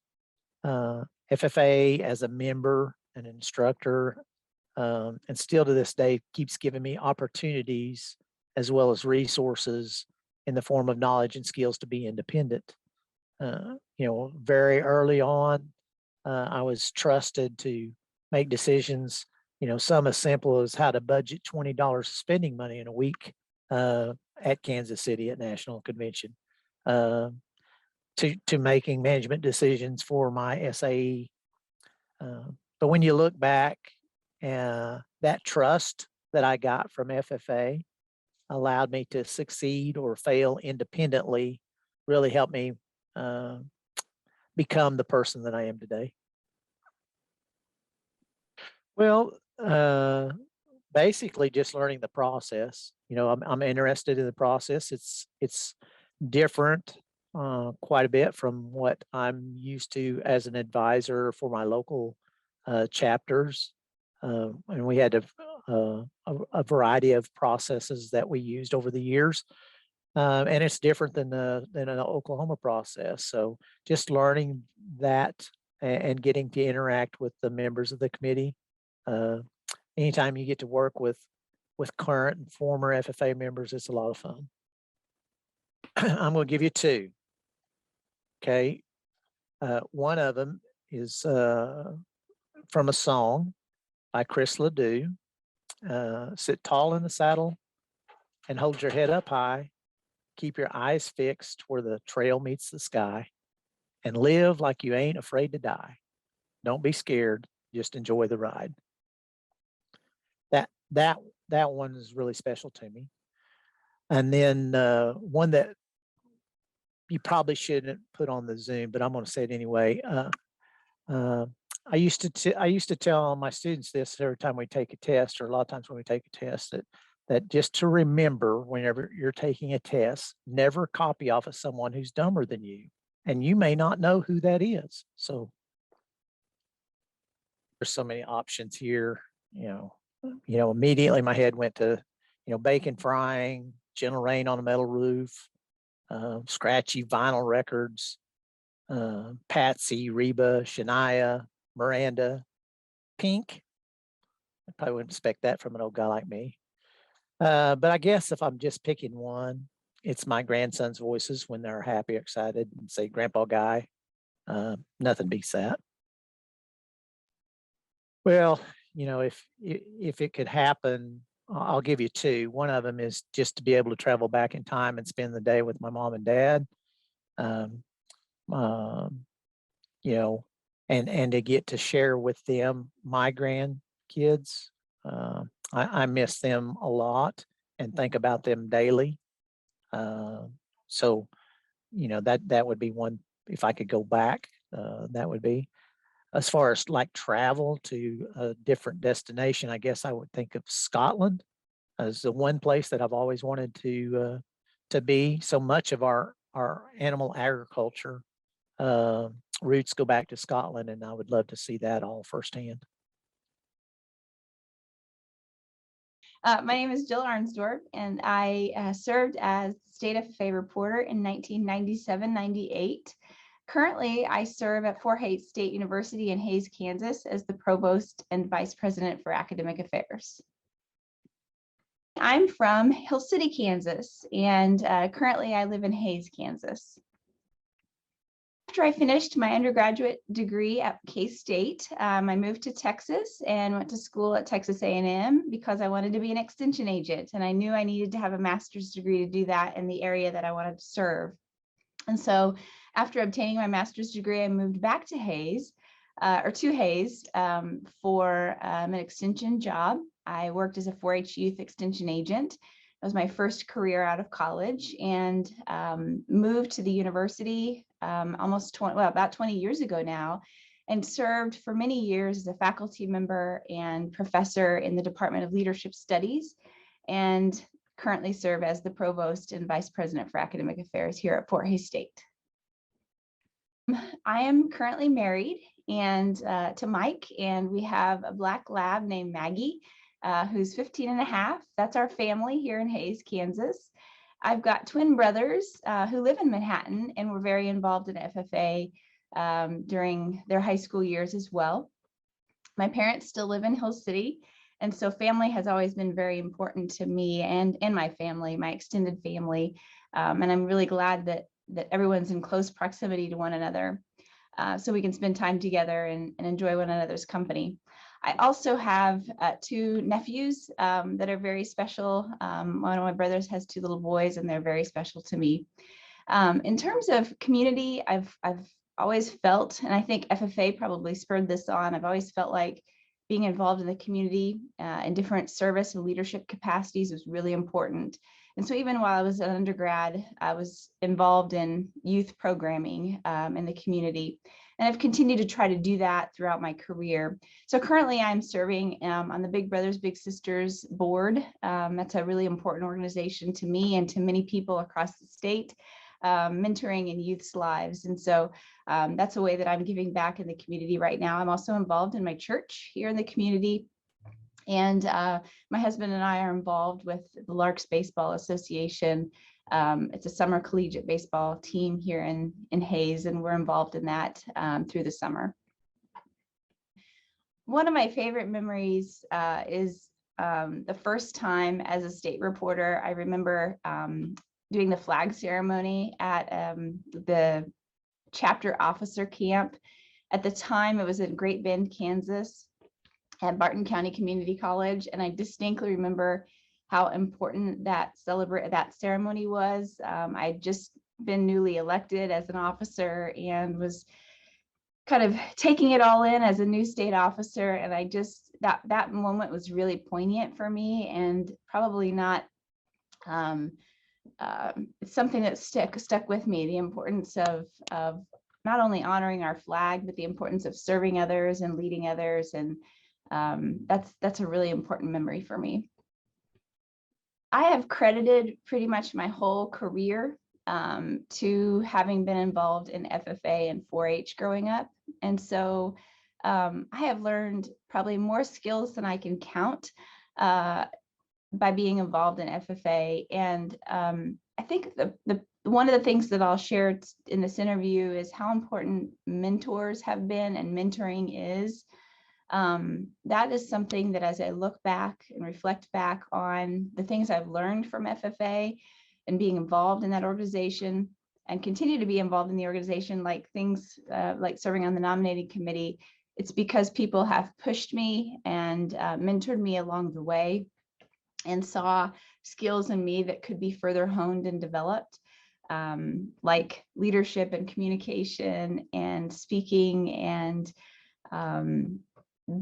FFA as a member, an instructor, and still to this day keeps giving me opportunities as well as resources in the form of knowledge and skills to be independent. Very early on, I was trusted to make decisions, some as simple as how to budget $20 spending money in a week at Kansas City at National Convention, to making management decisions for my SAE. But when you look back, that trust that I got from FFA allowed me to succeed or fail independently, really helped me become the person that I am today. Well, basically just learning the process. I'm interested in the process. It's different quite a bit from what I'm used to as an advisor for my local chapters. And we had a variety of processes that we used over the years. And it's different than an Oklahoma process. So just learning that and getting to interact with the members of the committee. Anytime you get to work with current and former FFA members, it's a lot of fun. I'm going to give you 2. Okay. One of them is from a song by Chris Ledoux. Sit tall in the saddle and hold your head up high. Keep your eyes fixed where the trail meets the sky and live like you ain't afraid to die. Don't be scared. Just enjoy the ride. That one is really special to me. And then one that you probably shouldn't put on the Zoom, but I'm going to say it anyway. I used to tell my students this every time we take a test, or a lot of times when we take a test, that just to remember whenever you're taking a test, never copy off of someone who's dumber than you, and you may not know who that is. So there's so many options here. Immediately my head went to, bacon frying, gentle rain on a metal roof, scratchy vinyl records, Patsy, Reba, Shania, Miranda, Pink. I probably wouldn't expect that from an old guy like me. But I guess if I'm just picking one, it's my grandson's voices when they're happy or excited and say, Grandpa Guy. Nothing beats that. Well, if it could happen, I'll give you 2. One of them is just to be able to travel back in time and spend the day with my mom and dad. And to get to share with them my grandkids. I miss them a lot and think about them daily. So, that would be one. If I could go back, that would be. As far as like travel to a different destination, I guess I would think of Scotland as the one place that I've always wanted to be. So much of our animal agriculture roots go back to Scotland, and I would love to see that all firsthand. My name is Jill Arnsdorf, and I served as state FFA reporter in 1997-98. Currently, I serve at Fort Hays State University in Hays, Kansas as the provost and vice president for academic affairs. I'm from Hill City, Kansas, and currently I live in Hays, Kansas. After I finished my undergraduate degree at K-State, I moved to Texas and went to school at Texas A&M because I wanted to be an extension agent, and I knew I needed to have a master's degree to do that in the area that I wanted to serve. And so after obtaining my master's degree, I moved back to Hays, to Hayes for an extension job. I worked as a 4-H youth extension agent. It was my first career out of college, and moved to the university about 20 years ago now, and served for many years as a faculty member and professor in the Department of Leadership Studies, and currently serve as the provost and vice president for academic affairs here at Fort Hays State. I am currently married and to Mike, and we have a black lab named Maggie, who's 15 and a half. That's our family here in Hays, Kansas. I've got twin brothers who live in Manhattan and were very involved in FFA during their high school years as well. My parents still live in Hill City, and so family has always been very important to me and my family, my extended family. And I'm really glad that everyone's in close proximity to one another, so we can spend time together and enjoy one another's company. I also have 2 nephews that are very special. One of my brothers has 2 little boys, and they're very special to me. In terms of community, I've always felt, and I think FFA probably spurred this on, I've always felt like being involved in the community in different service and leadership capacities was really important. And so even while I was an undergrad, I was involved in youth programming in the community. And I've continued to try to do that throughout my career. So currently I'm serving on the Big Brothers Big Sisters board. That's a really important organization to me and to many people across the state, mentoring in youth's lives. And so that's a way that I'm giving back in the community right now. I'm also involved in my church here in the community. And my husband and I are involved with the Larks Baseball Association. It's a summer collegiate baseball team here in Hays, and we're involved in that through the summer. One of my favorite memories is the first time as a state reporter. I remember doing the flag ceremony at the chapter officer camp. At the time, it was in Great Bend, Kansas, at Barton County Community College, and I distinctly remember how important that ceremony was. I'd just been newly elected as an officer and was kind of taking it all in as a new state officer, and I just that moment was really poignant for me, and probably not it's something that stuck with me. The importance of not only honoring our flag, but the importance of serving others and leading others, and that's a really important memory for me. I have credited pretty much my whole career to having been involved in FFA and 4-H growing up. And so I have learned probably more skills than I can count by being involved in FFA. And I think one of the things that I'll share in this interview is how important mentors have been and mentoring is. That is something that as I look back and reflect back on the things I've learned from FFA and being involved in that organization and continue to be involved in the organization, like things like serving on the nominating committee, it's because people have pushed me and mentored me along the way and saw skills in me that could be further honed and developed, like leadership and communication and speaking and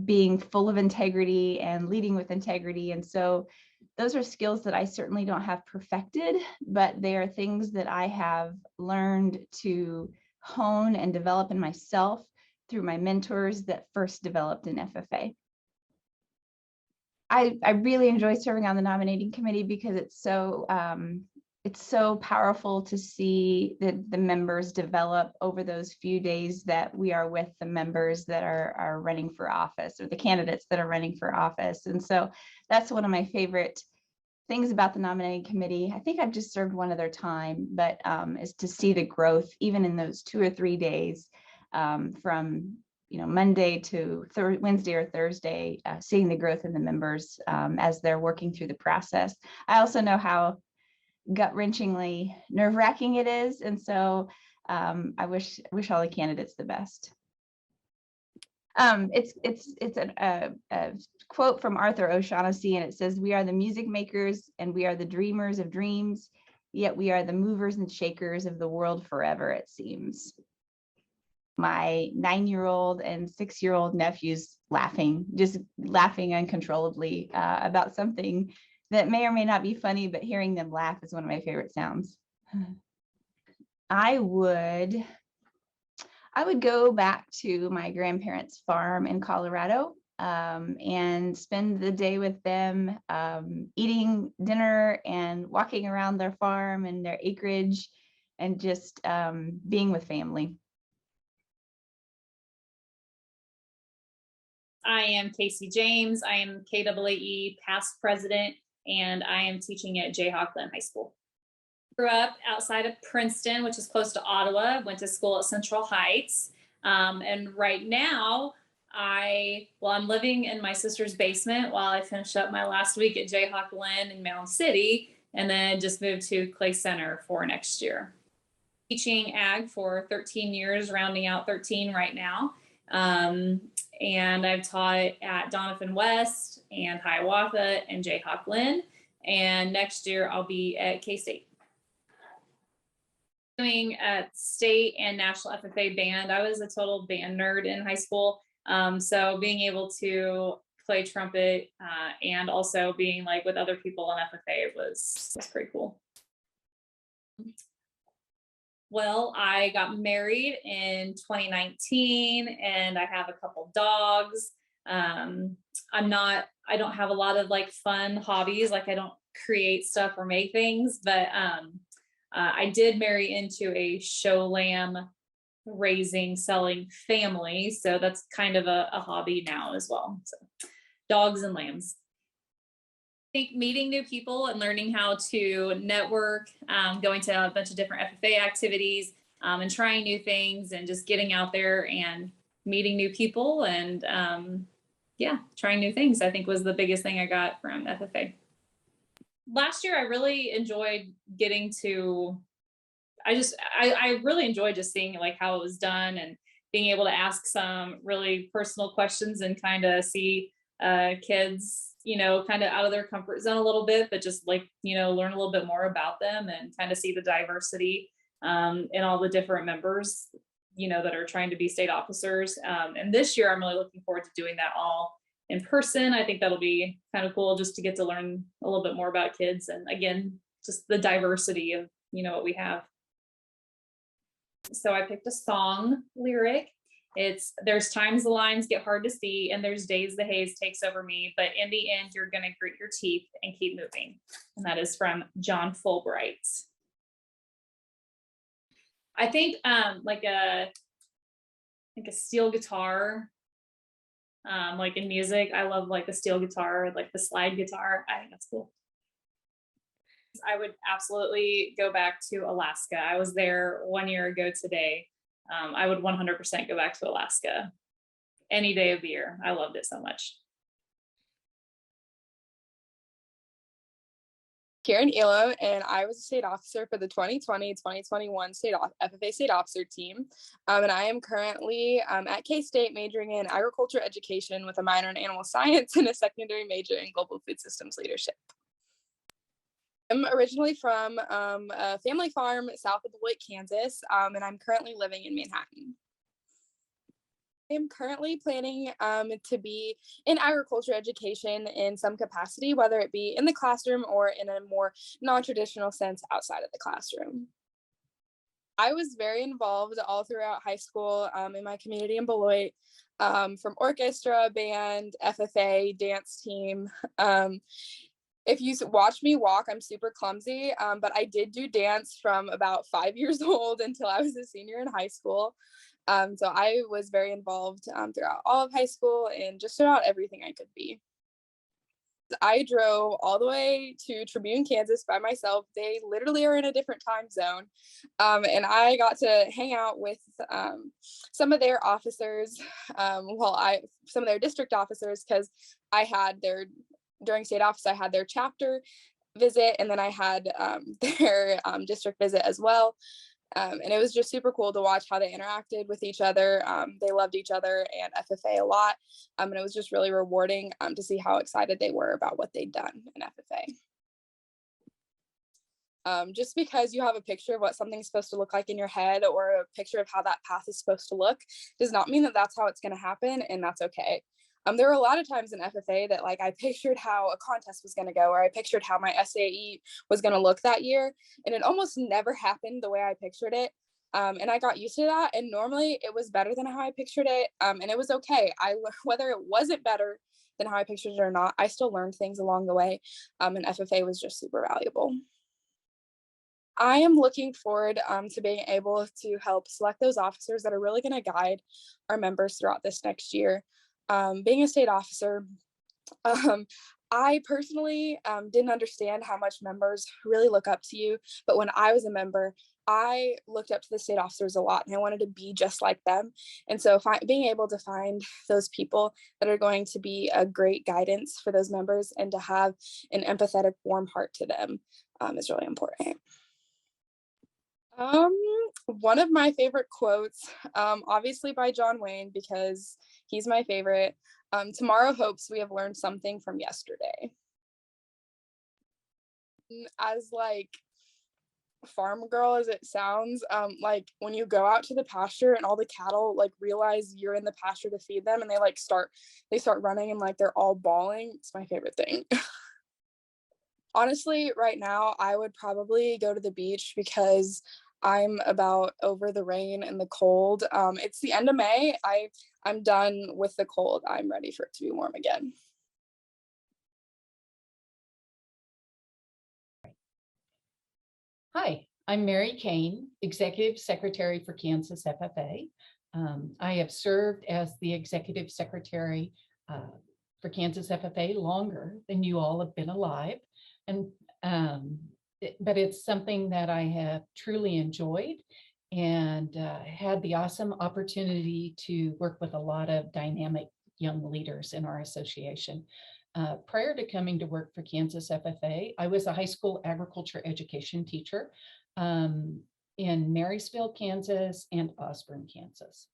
being full of integrity and leading with integrity. And so those are skills that I certainly don't have perfected, but they are things that I have learned to hone and develop in myself through my mentors that first developed in FFA. I really enjoy serving on the nominating committee because it's so powerful to see the members develop over those few days that we are with the members that are running for office, or the candidates that are running for office. And so that's one of my favorite things about the nominating committee. I think I've just served one other time, but is to see the growth even in those 2 or 3 days from Monday to Wednesday or Thursday, seeing the growth in the members as they're working through the process. I also know how gut-wrenchingly nerve-wracking it is, and so I wish all the candidates the best. It's a quote from Arthur O'Shaughnessy, and it says, "We are the music makers and we are the dreamers of dreams, yet we are the movers and shakers of the world forever, it seems." my 9-year-old and 6-year-old nephews laughing, just laughing uncontrollably about something that may or may not be funny, but hearing them laugh is one of my favorite sounds. I would go back to my grandparents' farm in Colorado and spend the day with them, eating dinner and walking around their farm and their acreage and just being with family. I am Casey James. I am KAAE past president, and I am teaching at Jayhawk Glen High School. Grew up outside of Princeton, which is close to Ottawa. Went to school at Central Heights. And right now, I'm living in my sister's basement while I finish up my last week at Jayhawk Glen in Mound City, and then just moved to Clay Center for next year. Teaching ag for 13 years, rounding out 13 right now. And I've taught at Donovan West and Hiawatha and Jayhawk Glen. And next year I'll be at K-State. Doing at state and national FFA band. I was a total band nerd in high school. So being able to play trumpet and also being like with other people on FFA was pretty cool. Well, I got married in 2019 and I have a couple dogs. I don't have a lot of like fun hobbies. Like I don't create stuff or make things, but I did marry into a show lamb raising, selling family. So that's kind of a hobby now as well. So dogs and lambs. I think meeting new people and learning how to network, going to a bunch of different FFA activities and trying new things and just getting out there and meeting new people and trying new things, I think was the biggest thing I got from FFA. Last year, I really enjoyed getting to, I really enjoyed just seeing like how it was done and being able to ask some really personal questions and kind of see kids, kind of out of their comfort zone a little bit, but just like, learn a little bit more about them and kind of see the diversity in all the different members, that are trying to be state officers. And this year, I'm really looking forward to doing that all in person. I think that'll be kind of cool just to get to learn a little bit more about kids. And again, just the diversity of, what we have. So I picked a song lyric. It's there's times the lines get hard to see and there's days the haze takes over me, but in the end, you're going to grit your teeth and keep moving. And that is from John Fulbright. I think like a steel guitar, like in music, I love like the steel guitar, like the slide guitar. I think that's cool. I would absolutely go back to Alaska. I was there 1 year ago today. I would 100% go back to Alaska any day of the year. I loved it so much. Karen Elo, and I was a state officer for the 2020-2021 FFA state officer team. And I am currently at K-State majoring in agriculture education with a minor in animal science and a secondary major in global food systems leadership. I'm originally from a family farm south of Beloit, Kansas, and I'm currently living in Manhattan. I am currently planning to be in agriculture education in some capacity, whether it be in the classroom or in a more non-traditional sense outside of the classroom. I was very involved all throughout high school in my community in Beloit, from orchestra, band, FFA, dance team. If you watch me walk, I'm super clumsy, but I did do dance from about 5 years old until I was a senior in high school. So I was very involved throughout all of high school and just about everything I could be. I drove all the way to Tribune, Kansas by myself. They literally are in a different time zone. And I got to hang out with some of their officers, some of their district officers, because during state office, I had their chapter visit and then I had their district visit as well. And it was just super cool to watch how they interacted with each other. They loved each other and FFA a lot. And it was just really rewarding to see how excited they were about what they'd done in FFA. Just because you have a picture of what something's supposed to look like in your head or a picture of how that path is supposed to look does not mean that that's how it's going to happen, and that's okay. There were a lot of times in FFA that like I pictured how a contest was going to go, or I pictured how my SAE was going to look that year, and it almost never happened the way I pictured it. And I got used to that, and normally it was better than how I pictured it, and it was okay. Whether it wasn't better than how I pictured it or not, I still learned things along the way, and FFA was just super valuable. I am looking forward to being able to help select those officers that are really going to guide our members throughout this next year. Being a state officer, I personally didn't understand how much members really look up to you, but when I was a member, I looked up to the state officers a lot and I wanted to be just like them. And so being able to find those people that are going to be a great guidance for those members and to have an empathetic, warm heart to them is really important. One of my favorite quotes, obviously by John Wayne, because he's my favorite. Tomorrow hopes we have learned something from yesterday. As like farm girl as it sounds, like when you go out to the pasture and all the cattle like realize you're in the pasture to feed them and they start running and like they're all bawling. It's my favorite thing. Honestly, right now, I would probably go to the beach because I'm about over the rain and the cold. It's the end of May. I'm done with the cold. I'm ready for it to be warm again. Hi, I'm Mary Kane, Executive Secretary for Kansas FFA. I have served as the Executive Secretary for Kansas FFA longer than you all have been alive. But it's something that I have truly enjoyed and had the awesome opportunity to work with a lot of dynamic young leaders in our association. Prior to coming to work for Kansas FFA, I was a high school agriculture education teacher in Marysville, Kansas and Osborne, Kansas.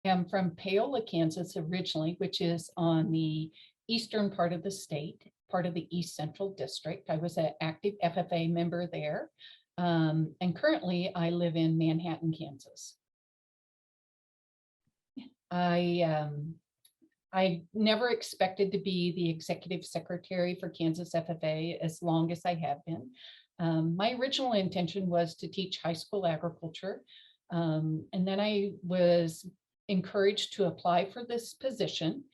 I'm from Paola, Kansas originally, which is on the eastern part of the state, part of the East Central District. I was an active FFA member there. And currently I live in Manhattan, Kansas. I never expected to be the executive secretary for Kansas FFA as long as I have been. My original intention was to teach high school agriculture. And then I was encouraged to apply for this position.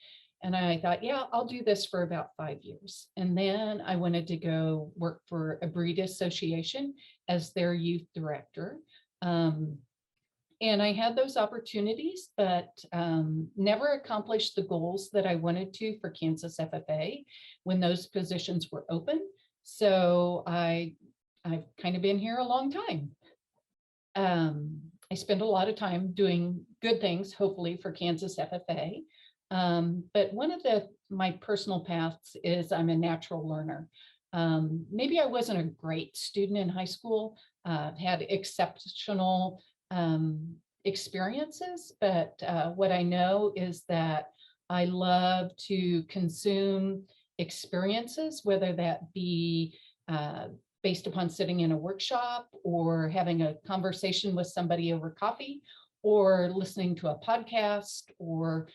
And I thought, yeah, I'll do this for about 5 years. And then I wanted to go work for a breed association as their youth director. And I had those opportunities, but never accomplished the goals that I wanted to for Kansas FFA when those positions were open. So I've kind of been here a long time. I spend a lot of time doing good things, hopefully, for Kansas FFA. But one of my personal paths is I'm a natural learner. Maybe I wasn't a great student in high school, had exceptional experiences, but what I know is that I love to consume experiences, whether that be based upon sitting in a workshop or having a conversation with somebody over coffee or listening to a podcast or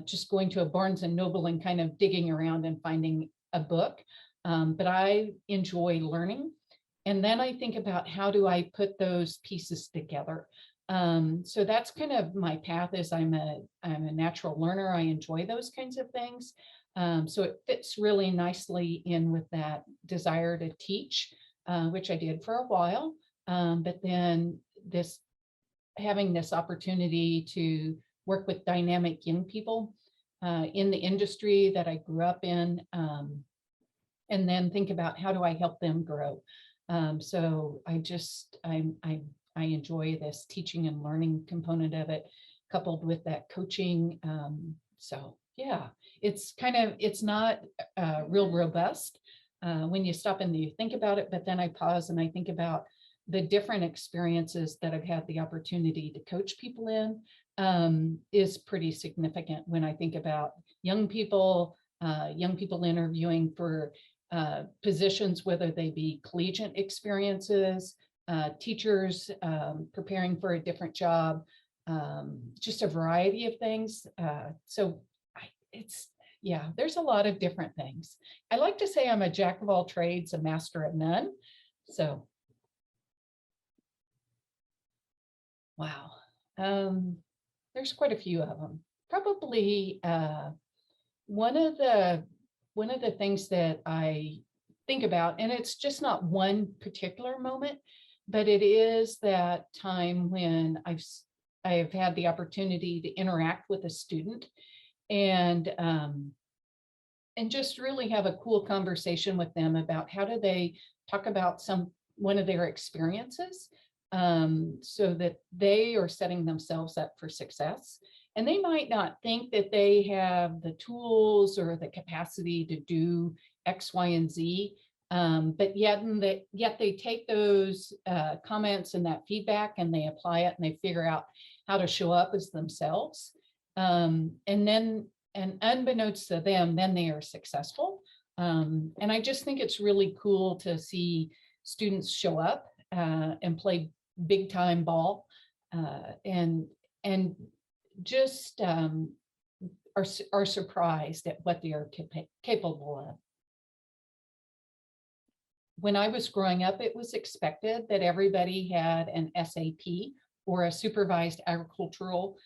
just going to a Barnes and Noble and kind of digging around and finding a book. But I enjoy learning. And then I think about how do I put those pieces together. So that's kind of my path is I'm a natural learner. I enjoy those kinds of things. So it fits really nicely in with that desire to teach, which I did for a while. But then having this opportunity to work with dynamic young people in the industry that I grew up in, and then think about how do I help them grow. So I enjoy this teaching and learning component of it, coupled with that coaching. So yeah, it's not real robust when you stop and you think about it, but then I pause and I think about the different experiences that I've had the opportunity to coach people in is pretty significant when I think about young people interviewing for positions, whether they be collegiate experiences, teachers preparing for a different job, just a variety of things. Yeah, there's a lot of different things. I like to say I'm a jack of all trades, a master of none. So, wow. There's quite a few of them. Probably one of the things that I think about, and it's just not one particular moment, but it is that time when I've had the opportunity to interact with a student and just really have a cool conversation with them about how do they talk about one of their experiences, so that they are setting themselves up for success. And they might not think that they have the tools or the capacity to do X, Y, and Z, but yet they take those comments and that feedback and they apply it and they figure out how to show up as themselves. And unbeknownst to them, then they are successful. And I just think it's really cool to see students show up and play big time ball and just are surprised at what they are capable of. When I was growing up, it was expected that everybody had an SAP or a supervised agricultural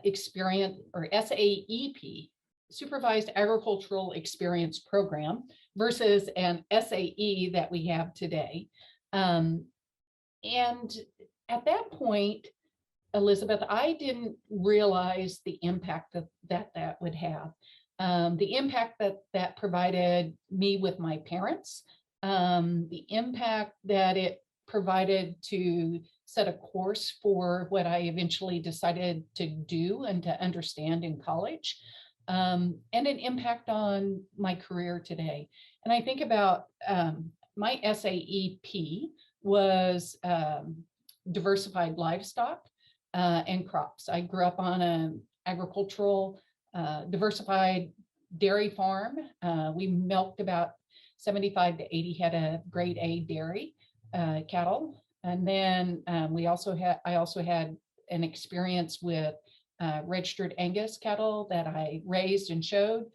experience, or SAEP, supervised agricultural experience program, versus an SAE that we have today. And at that point, Elizabeth, I didn't realize the impact that would have. The impact that provided me with my parents, the impact that it provided to set a course for what I eventually decided to do and to understand in college, and an impact on my career today. And I think about my SAEP was diversified livestock and crops. I grew up on an agricultural diversified dairy farm. We milked about 75 to 80 head of grade A dairy cattle. And then I also had an experience with registered Angus cattle that I raised and showed,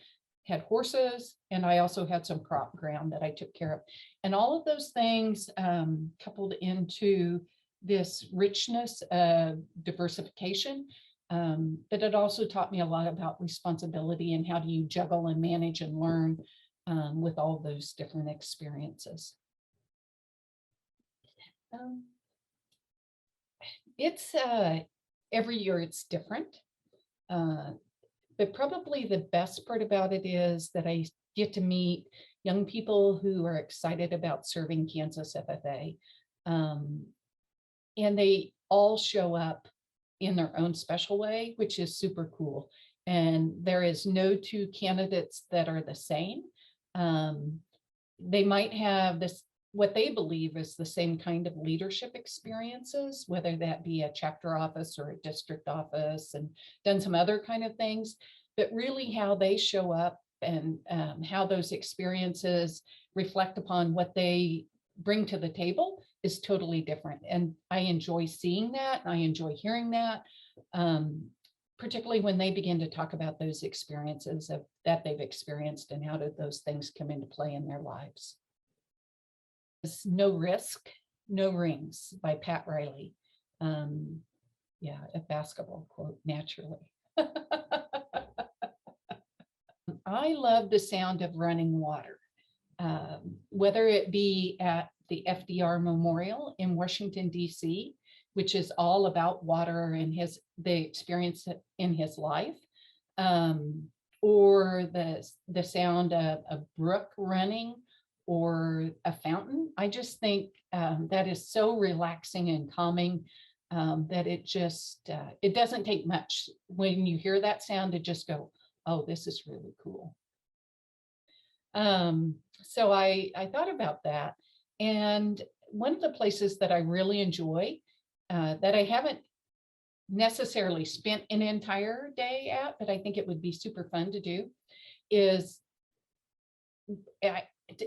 had horses, and I also had some crop ground that I took care of. And all of those things coupled into this richness of diversification, but it also taught me a lot about responsibility and how do you juggle and manage and learn with all those different experiences. It's every year it's different, but probably the best part about it is that I get to meet young people who are excited about serving Kansas FFA, and they all show up in their own special way, which is super cool. And there is no two candidates that are the same. They might have this, what they believe is the same kind of leadership experiences, whether that be a chapter office or a district office, and done some other kind of things, but really how they show up and how those experiences reflect upon what they bring to the table is totally different. And I enjoy seeing that. I enjoy hearing that, particularly when they begin to talk about those experiences that they've experienced and how did those things come into play in their lives. No Risk, No Rings by Pat Riley. Yeah, a basketball quote, naturally. I love the sound of running water, whether it be at the FDR Memorial in Washington, D.C., which is all about water and the experience in his life, or the sound of a brook running or a fountain. I just think that is so relaxing and calming that it doesn't take much when you hear that sound to just go, oh, this is really cool. So I thought about that. And one of the places that I really enjoy that I haven't necessarily spent an entire day at, but I think it would be super fun to do, is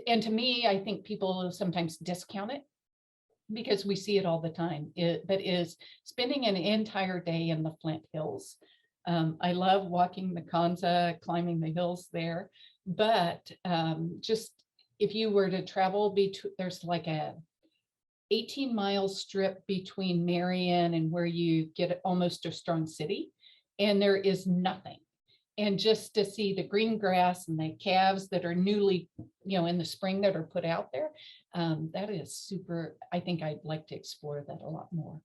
And to me, I think people sometimes discount it because we see it all the time. But is spending an entire day in the Flint Hills. I love walking the Kanza, climbing the hills there, but just if you were to travel between, there's like a 18-mile strip between Marion and where you get almost to Strong City, and there is nothing. And just to see the green grass and the calves that are newly, in the spring that are put out there, that is super. I think I'd like to explore that a lot more.